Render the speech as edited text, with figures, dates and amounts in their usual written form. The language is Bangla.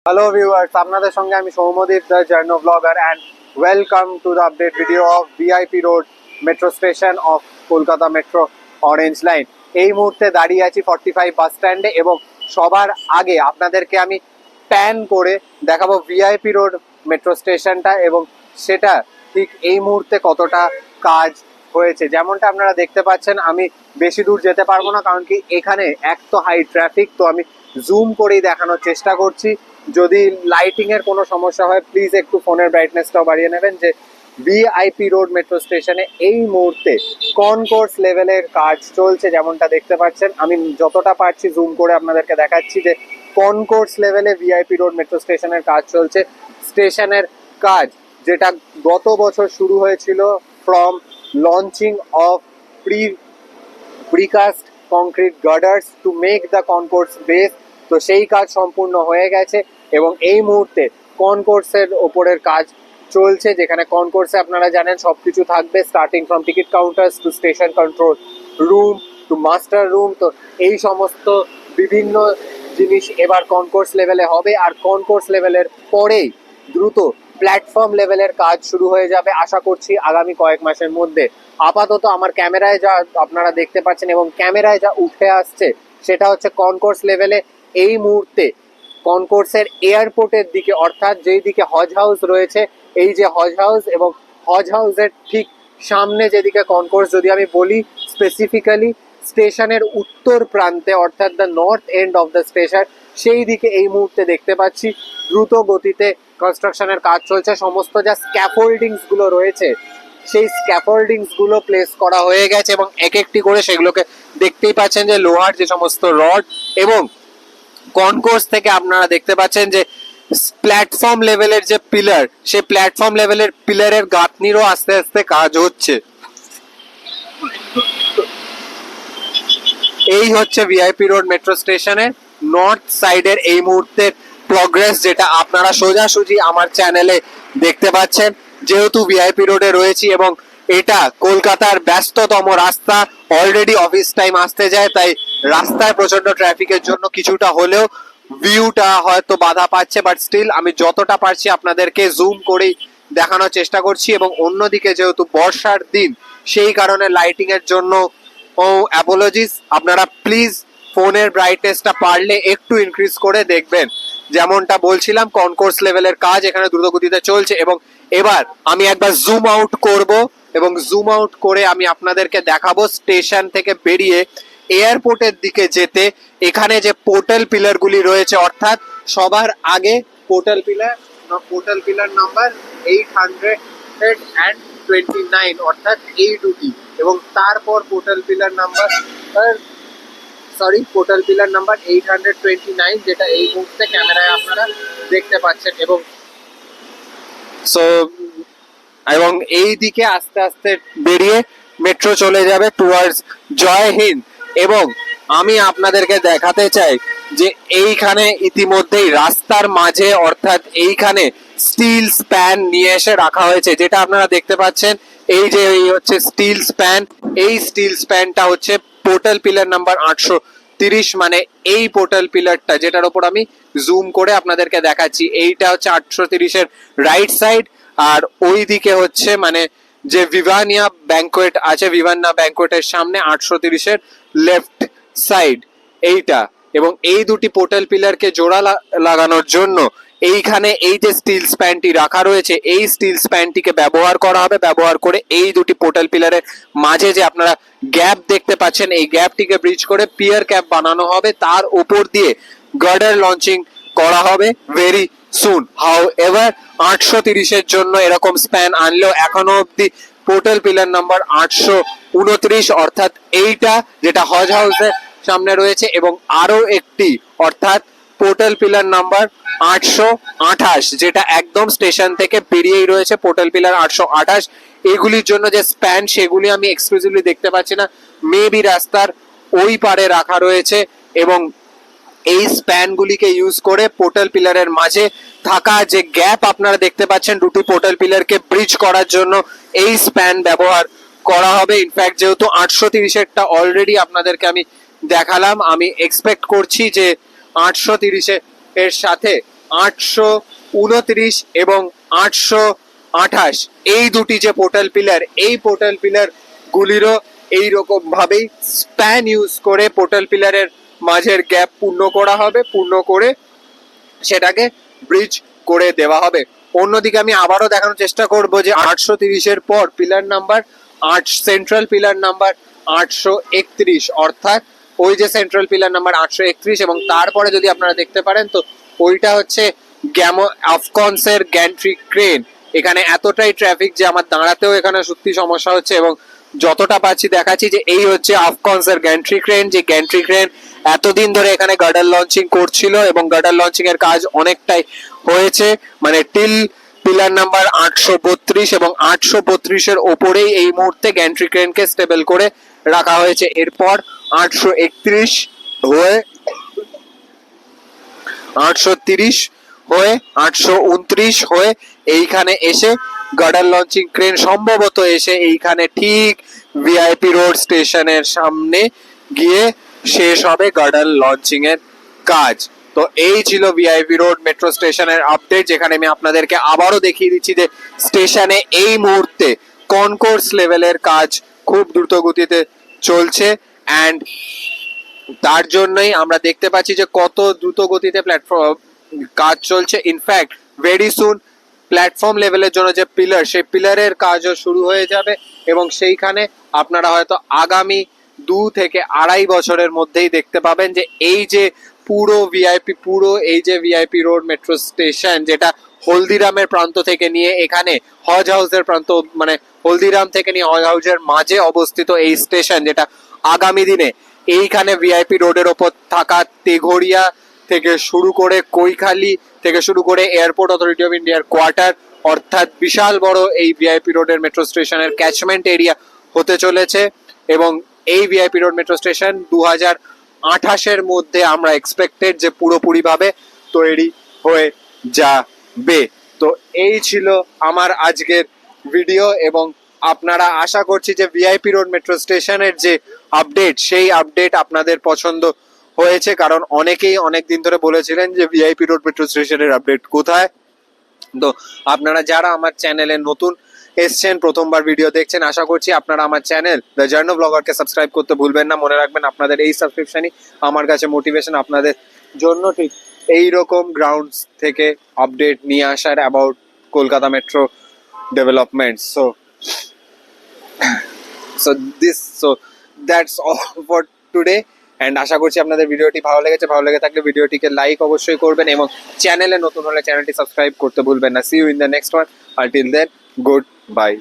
Hello viewers, আপনাদের সঙ্গে আমি Soumyadip the journal vlogger and welcome to the update video of VIP Road metro station of Kolkata Metro Orange Line। এই মুহূর্তে দাঁড়িয়ে আছি 45 বাস স্ট্যান্ডে এবং সবার আগে আপনাদেরকে আমি প্যান করে দেখাবো VIP Road মেট্রো স্টেশনটা এবং সেটা ঠিক এই মুহূর্তে কতটা কাজ হয়েছে। যেমনটা আপনারা দেখতে পাচ্ছেন আমি বেশি দূর যেতে পারবো না, কারণ কি এখানে এক তো হাই ট্রাফিক, তো আমি জুম করেই দেখানোর চেষ্টা করছি। যদি লাইটিং এর কোনো সমস্যা হয় প্লিজ একটু ফোনের ব্রাইটনেসটাও বাড়িয়ে নেবেন। যে ভিআইপি রোড মেট্রো স্টেশনে এই মুহূর্তে কনকোর্স লেভেলের কাজ চলছে, যেমনটা দেখতে পাচ্ছেন। আমি যতটা পারছি জুম করে আপনাদেরকে দেখাচ্ছি যে কনকোর্স লেভেলে ভিআইপি রোড মেট্রো স্টেশনের কাজ চলছে। স্টেশনের কাজ যেটা গত বছর শুরু হয়েছিল from launching of precast concrete girders to make the concourse base, তো সেই কাজ সম্পূর্ণ হয়ে গেছে এবং এই মুহূর্তে কনকোর্সের ওপরের কাজ চলছে, যেখানে কনকোর্সে আপনারা জানেন সবকিছু থাকবে, starting from ticket counters two station control room two master room. তো এই সমস্ত বিভিন্ন জিনিস এবার কনকোর্স লেভেলে হবে, আর কনকোর্স লেভেলের পরেই দ্রুত প্ল্যাটফর্ম লেভেলের কাজ শুরু হয়ে যাবে আশা করছি আগামী কয়েক মাসের মধ্যে। আপাতত আমার ক্যামেরায় যা আপনারা দেখতে পাচ্ছেন এবং ক্যামেরায় যা উঠে আসছে সেটা হচ্ছে কনকোর্স লেভেলে এই মুহূর্তে কনকোর্সের এয়ারপোর্টের দিকে, অর্থাৎ যেই দিকে হজ হাউস রয়েছে, এই যে হজ হাউস এবং হজ হাউসের ঠিক সামনে যেদিকে কনকোর্স, যদি আমি বলি স্পেসিফিক্যালি স্টেশনের উত্তর প্রান্তে অর্থাৎ the North end of the station, সেই দিকে এই মুহূর্তে দেখতে পাচ্ছি দ্রুত গতিতে কনস্ট্রাকশনের কাজ চলছে। সমস্ত যা স্ক্যাফোল্ডিংস গুলো রয়েছে সেই স্ক্যাফোল্ডিংস গুলো প্লেস করা হয়ে গেছে এবং এক একটি করে সেগুলোকে দেখতেই পাচ্ছেন যে লোহার যে সমস্ত রড, এবং কনকোর্স থেকে আপনারা দেখতে পাচ্ছেন যে প্ল্যাটফর্ম লেভেলের যে পিলার, সেই প্ল্যাটফর্ম লেভেলের পিলারের গাঁথনিরও আস্তে আস্তে কাজ হচ্ছে। এই হচ্ছে ভিআইপি রোড মেট্রো স্টেশনের নর্থ সাইডের এই মুহূর্তের প্রগ্রেস, যেটা আপনারা সোজাসুজি আমার চ্যানেলে দেখতে পাচ্ছেন। যেহেতু ভিআইপি রোডে রয়েছি এবং এটা কলকাতার ব্যস্ততম রাস্তা, অলরেডি অফিস টাইম আসতে যায়, তাই রাস্তায় প্রচন্ড ট্রাফিকের জন্য কিছুটা হলেও ভিউটা হয়তো বাধা পাচ্ছে, বাট স্টিল আমি যতটা পারছি আপনাদেরকে জুম করেই দেখানোর চেষ্টা করছি। এবং অন্যদিকে যেহেতু বর্ষার দিন, সেই কারণে লাইটিং এর জন্য অ্যাপোলজিস। আপনারা প্লিজ ফোনের ব্রাইটনেসটা পারলে একটু ইনক্রিজ করে দেখবেন। যেমনটা বলছিলাম কনকোর্স লেভেলের কাজ এখানে দ্রুতগতিতে চলছে এবং এবার আমি একবার জুম আউট করব এবং জুম আউট করে আমি আপনাদেরকে দেখাবো স্টেশন থেকে বেরিয়ে এয়ারপোর্টের দিকে যেতে এখানে যে পোর্টাল পিলারগুলি রয়েছে, অর্থাৎ সবার আগে পোর্টাল পিলার নাম্বার 829 অর্থাৎ এই দুটি, এবং তারপর পোর্টাল পিলার নাম্বার 829 যেটা এই মুহূর্তে ক্যামেরায় আপনারা দেখতে পাচ্ছেন। এবং এই দিকে আস্তে আস্তে বেরিয়ে মেট্রো চলে যাবে টুয়ার্ডস জয় হিন্দ। এবং আমি আপনাদেরকে দেখাতে চাই যে এইখানে ইতিমধ্যেই রাস্তার মাঝে, অর্থাৎ এইখানে স্টিল স্প্যান নিয়ে এসে রাখা হয়েছে, যেটা আপনারা দেখতে পাচ্ছেন। এই যে এই হচ্ছে স্টিল স্প্যান, এই স্টিল স্প্যানটা হচ্ছে পোর্টাল পিলার নাম্বার 830, মানে এই পোর্টাল পিলারটা যেটার উপর আমি জুম করে আপনাদেরকে দেখাচ্ছি, এইটা হচ্ছে 830-এর রাইট সাইড, আর ওই দিকে হচ্ছে মানে যে ভিভানিয়া ব্যাংকোয়েট আছে, ভিভান্না ব্যাংকোয়েটের সামনে 830-এর লেফট সাইড এইটা। এবং এই দুটি পোর্টাল পিলারকে জোড়া লাগানোর জন্য এইখানে এই যে স্টিল স্প্যানটি রাখা রয়েছে, এই স্টিল স্প্যানটিকে ব্যবহার করা হবে। ব্যবহার করে এই দুটি পোর্টাল পিলারের মাঝে যে আপনারা গ্যাপ দেখতে পাচ্ছেন, এই গ্যাপটিকে ব্রিজ করে পিয়ার ক্যাপ বানানো হবে, তার উপর দিয়ে গার্ডার লঞ্চিং করা হবে ভেরি সুন। হাউ এভার 830-এর জন্য এরকম স্প্যান আনলেও এখনো অব্দি পোর্টাল পিলার নাম্বার 829 অর্থাৎ এইটা যেটা হজ হাউসের সামনে রয়েছে, এবং আরো একটি অর্থাৎ পোর্টাল পিলার নাম্বার 828 যেটা একদম স্টেশন থেকে বেরিয়েই রয়েছে, পোর্টাল পিলার 828। এগুলির জন্য যে স্প্যান সেগুলি আমি এক্সক্লুসিভলি দেখতে পাচ্ছি না, মেবি রাস্তার ওই পারে রাখা রয়েছে। এবং এই স্প্যানগুলিকে ইউজ করে পোর্টাল পিলারের মাঝে থাকা যে গ্যাপ আপনারা দেখতে পাচ্ছেন দুটি পোর্টাল পিলারকে ব্রিজ করার জন্য এই স্প্যান ব্যবহার করা হবে। ইনফ্যাক্ট যেহেতু 830-এরটা অলরেডি আপনাদেরকে আমি দেখালাম, আমি এক্সপেক্ট করছি যে 830-এর সাথে 829 এবং 828, এই দুটি যে পোর্টাল পিলার, এই পোর্টাল পিলার গুলিরও এইরকম ভাবেই স্প্যান ইউজ করে পোর্টাল পিলারের মাঝের গ্যাপ পূর্ণ করা হবে, পূর্ণ করে সেটাকে ব্রিজ করে দেওয়া হবে। অন্যদিকে আমি আবারও দেখানোর চেষ্টা করব যে 830-এর পর pillar number 8, central pillar number 831, অর্থাৎ ওই যে সেন্ট্রাল পিলার নাম্বার 831 এবং তারপরে যদি আপনারা দেখতে পারেন তো ওইটা হচ্ছে আফকনসের গ্যান্ট্রি ক্রেন। এখানে এতটাই ট্রাফিক যে আমার দাঁড়াতেও এখানে সত্যি সমস্যা হচ্ছে, এবং যতটা পাচ্ছি দেখাচ্ছি যে এই হচ্ছে আফকনসের গ্যান্ট্রি ক্রেন, যে গ্যান্ট্রি ক্রেন এতদিন ধরে এখানে গার্ডার লঞ্চিং করছিল এবং গার্ডার লঞ্চিং এর কাজ অনেকটাই হয়েছে, মানে টিল পিলার নাম্বার 832 এবং 832-এর ওপরেই এই মুহূর্তে গ্যান্ট্রি ক্রেনকে স্টেবল করে রাখা হয়েছে। এরপর 831 হয়ে 830 হয়ে 829 হয়ে এইখানে এসে গার্ডার লঞ্চিং ক্রেন সম্ভবত এসে এইখানে ঠিক ভিআইপি রোড স্টেশনের সামনে গিয়ে শেষ হবে গার্ডার লঞ্চিং এর কাজ। তো এই ছিল ভিআইপি রোড মেট্রো স্টেশনের আপডেট, যেখানে আমি আপনাদেরকে আবারও দেখিয়ে দিচ্ছি যে স্টেশনে এই মুহূর্তে কনকোর্স লেভেলের কাজ খুব দ্রুত গতিতে চলছে, অ্যান্ড তার জন্যই আমরা দেখতে পাচ্ছি যে কত দ্রুত গতিতে প্ল্যাটফর্ম কাজ চলছে। ইনফ্যাক্ট ভেরি সুন প্ল্যাটফর্ম লেভেলের জন্য যে পিলার, সেই পিলারের কাজও শুরু হয়ে যাবে এবং সেইখানে আপনারা হয়তো আগামী 2 থেকে 2.5 বছরের মধ্যেই দেখতে পাবেন যে এই যে পুরো এই যে ভিআইপি রোড মেট্রো স্টেশন, যেটা হলদিরামের প্রান্ত থেকে নিয়ে এখানে হজ হাউসের প্রান্ত, মানে হলদিরাম থেকে নিয়ে হজ হাউসের মাঝে অবস্থিত এই স্টেশন, যেটা আগামী দিনে এইখানে ভিআইপি রোডের ওপর থাকা তেঘরিয়া থেকে শুরু করে কৈখালি থেকে শুরু করে এয়ারপোর্ট অথরিটি অফ ইন্ডিয়ার কোয়ার্টার, অর্থাৎ বিশাল বড় এই ভিআইপি রোডের মেট্রো স্টেশনের ক্যাচমেন্ট এরিয়া হতে চলেছে। এবং এই ভিআইপি রোড মেট্রো স্টেশন 2028-এর মধ্যে আমরা এক্সপেক্টেড যে পুরোপুরিভাবে তৈরি হয়ে যাবে। তো এই ছিল আমার আজকের ভিডিও, এবং আপনারা আশা করছি যে ভিআইপি রোড মেট্রো স্টেশনের যে আপডেট, সেই আপডেট আপনাদের পছন্দ হয়েছে, কারণ অনেকেই অনেক দিন ধরে বলেছিলেন যে ভিআইপি রোড মেট্রো স্টেশনের আপডেট কোথায়। তো আপনারা যারা আমার চ্যানেলে নতুন এসছেন, প্রথমবার ভিডিও দেখছেন, আশা করছি আপনারা আমার চ্যানেল দ্য জার্নো ব্লগারকে সাবস্ক্রাইব করতে ভুলবেন না। মনে রাখবেন আপনাদের এই সাবস্ক্রিপশনই আমার কাছে মোটিভেশন আপনাদের জন্য ঠিক এইরকম গ্রাউন্ডস থেকে আপডেট নিয়ে আসার about Kolkata metro development. So that's all for today, and আশা করছি আপনাদের ভিডিওটি ভালো লেগেছে। ভালো লেগে থাকলে ভিডিওটিকে লাইক অবশ্যই করবেন এবং চ্যানেলে নতুন হলে চ্যানেলটি সাবস্ক্রাইব করতে ভুলবেন না। See you in the next one, until then good bye.